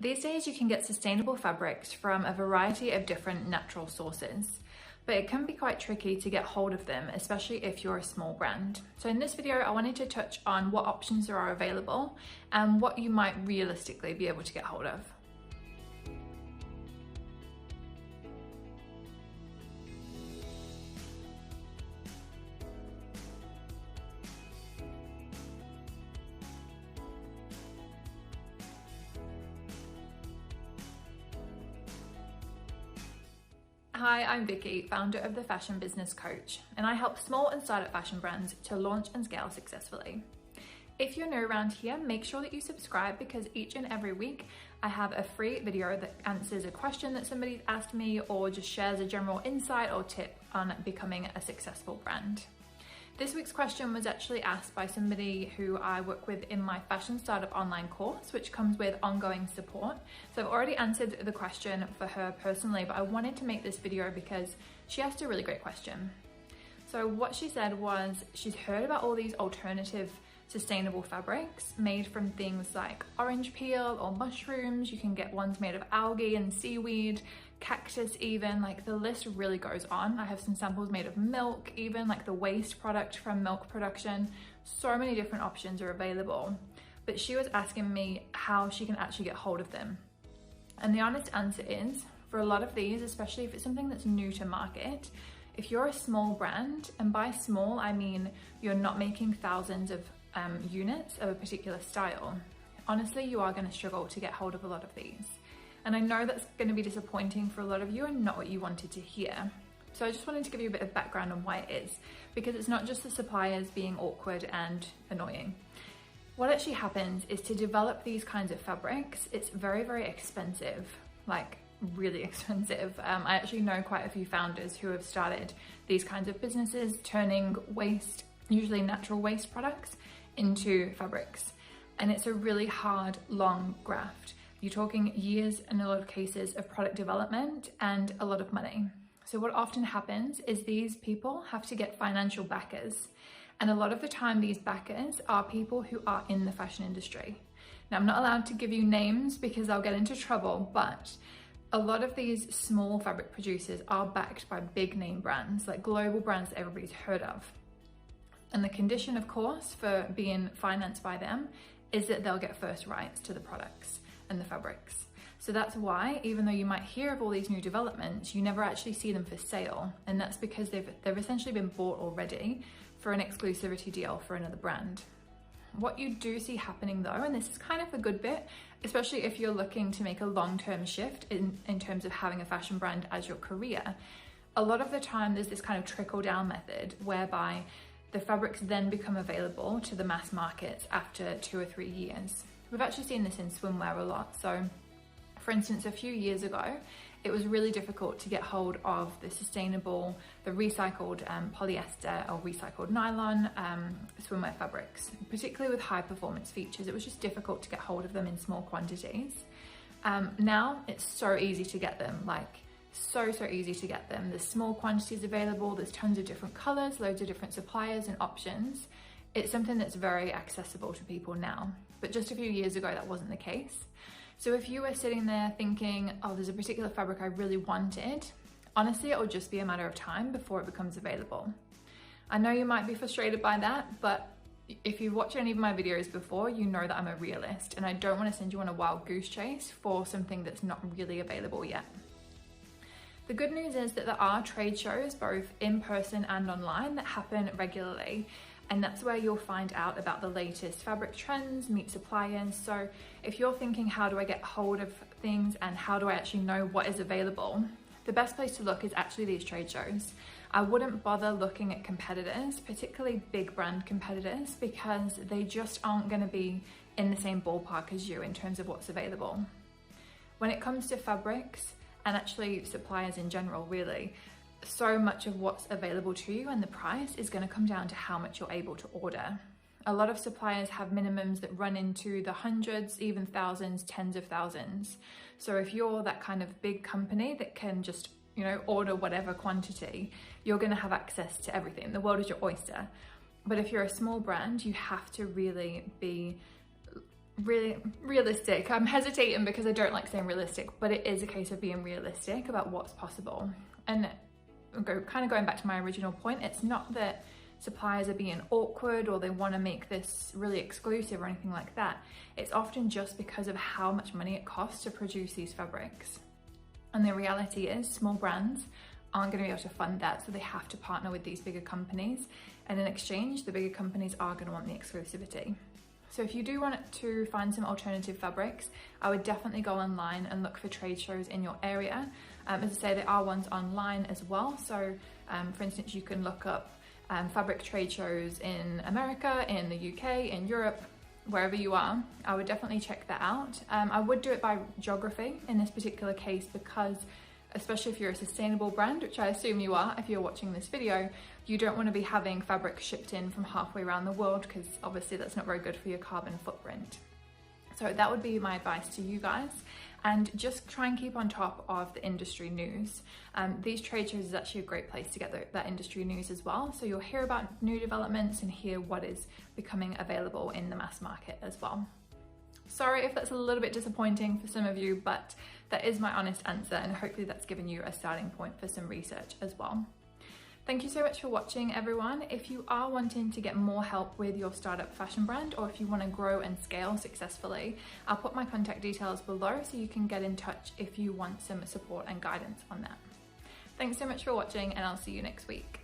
These days you can get sustainable fabrics from a variety of different natural sources, but it can be quite tricky to get hold of them, especially if you're a small brand. So in this video, I wanted to touch on what options there are available and what you might realistically be able to get hold of. Hi, I'm Vicky, founder of The Fashion Business Coach, and I help small and startup fashion brands to launch and scale successfully. If you're new around here, make sure that you subscribe because each and every week I have a free video that answers a question that somebody's asked me or just shares a general insight or tip on becoming a successful brand. This week's question was actually asked by somebody who I work with in my Fashion Startup online course, which comes with ongoing support. So I've already answered the question for her personally, but I wanted to make this video because she asked a really great question. So what she said was she's heard about all these alternative sustainable fabrics made from things like orange peel or mushrooms. You can get ones made of algae and seaweed, cactus even, like the list really goes on. I have some samples made of milk, even like the waste product from milk production. So many different options are available. But she was asking me how she can actually get hold of them. And the honest answer is, for a lot of these, especially if it's something that's new to market, if you're a small brand, and by small I mean you're not making thousands of units of a particular style, honestly you are going to struggle to get hold of a lot of these. And I know that's going to be disappointing for a lot of you and not what you wanted to hear. So I just wanted to give you a bit of background on why it is, because it's not just the suppliers being awkward and annoying. What actually happens is to develop these kinds of fabrics, it's very, very expensive, like really expensive. I actually know quite a few founders who have started these kinds of businesses, turning waste, usually natural waste products, into fabrics. And it's a really hard, long graft. You're talking years in a lot of cases of product development and a lot of money. So what often happens is these people have to get financial backers. And a lot of the time these backers are people who are in the fashion industry. Now I'm not allowed to give you names because I'll get into trouble, but a lot of these small fabric producers are backed by big name brands, like global brands that everybody's heard of. And the condition, of course, for being financed by them is that they'll get first rights to the products and the fabrics. So that's why, even though you might hear of all these new developments, you never actually see them for sale. And that's because they've essentially been bought already for an exclusivity deal for another brand. What you do see happening though, and this is kind of a good bit, especially if you're looking to make a long-term shift in terms of having a fashion brand as your career, a lot of the time there's this kind of trickle-down method whereby the fabrics then become available to the mass markets after 2 or 3 years. We've actually seen this in swimwear a lot. So for instance, a few years ago, it was really difficult to get hold of the sustainable, the recycled polyester or recycled nylon swimwear fabrics, particularly with high performance features. It was just difficult to get hold of them in small quantities. Now it's so easy to get them, like so easy to get them. There's small quantities available, there's tons of different colors, loads of different suppliers and options. It's something that's very accessible to people now, but just a few years ago that wasn't the case. So if you were sitting there thinking, oh, there's a particular fabric I really wanted, honestly, it will just be a matter of time before it becomes available. I know you might be frustrated by that, but if you've watched any of my videos before, you know that I'm a realist and I don't want to send you on a wild goose chase for something that's not really available yet. The good news is that there are trade shows, both in person and online, that happen regularly. And that's where you'll find out about the latest fabric trends, meet suppliers. So if you're thinking, how do I get hold of things and how do I actually know what is available? The best place to look is actually these trade shows. I wouldn't bother looking at competitors, particularly big brand competitors, because they just aren't going to be in the same ballpark as you in terms of what's available. When it comes to fabrics, and actually suppliers in general, really, so much of what's available to you and the price is going to come down to how much you're able to order. A lot of suppliers have minimums that run into the hundreds, even thousands, tens of thousands. So if you're that kind of big company that can just, order whatever quantity, you're going to have access to everything. The world is your oyster. But if you're a small brand, you have to really be really realistic. I'm hesitating because I don't like saying realistic, but it is a case of being realistic about what's possible. And kind of going back to my original point, it's not that suppliers are being awkward or they want to make this really exclusive or anything like that. It's often just because of how much money it costs to produce these fabrics. And the reality is small brands aren't going to be able to fund that, so they have to partner with these bigger companies, and in exchange the bigger companies are going to want the exclusivity. So if you do want to find some alternative fabrics, I would definitely go online and look for trade shows in your area. As I say, there are ones online as well. So for instance, you can look up fabric trade shows in America, in the UK, in Europe, wherever you are. I would definitely check that out. I would do it by geography in this particular case, because especially if you're a sustainable brand, which I assume you are if you're watching this video, you don't want to be having fabric shipped in from halfway around the world, because obviously that's not very good for your carbon footprint. So that would be my advice to you guys, and just try and keep on top of the industry news. These trade shows is actually a great place to get that industry news as well, so you'll hear about new developments and hear what is becoming available in the mass market as well. Sorry if that's a little bit disappointing for some of you, but that is my honest answer, and hopefully that's given you a starting point for some research as well. Thank you so much for watching, everyone. If you are wanting to get more help with your startup fashion brand, or if you want to grow and scale successfully, I'll put my contact details below so you can get in touch if you want some support and guidance on that. Thanks so much for watching, and I'll see you next week.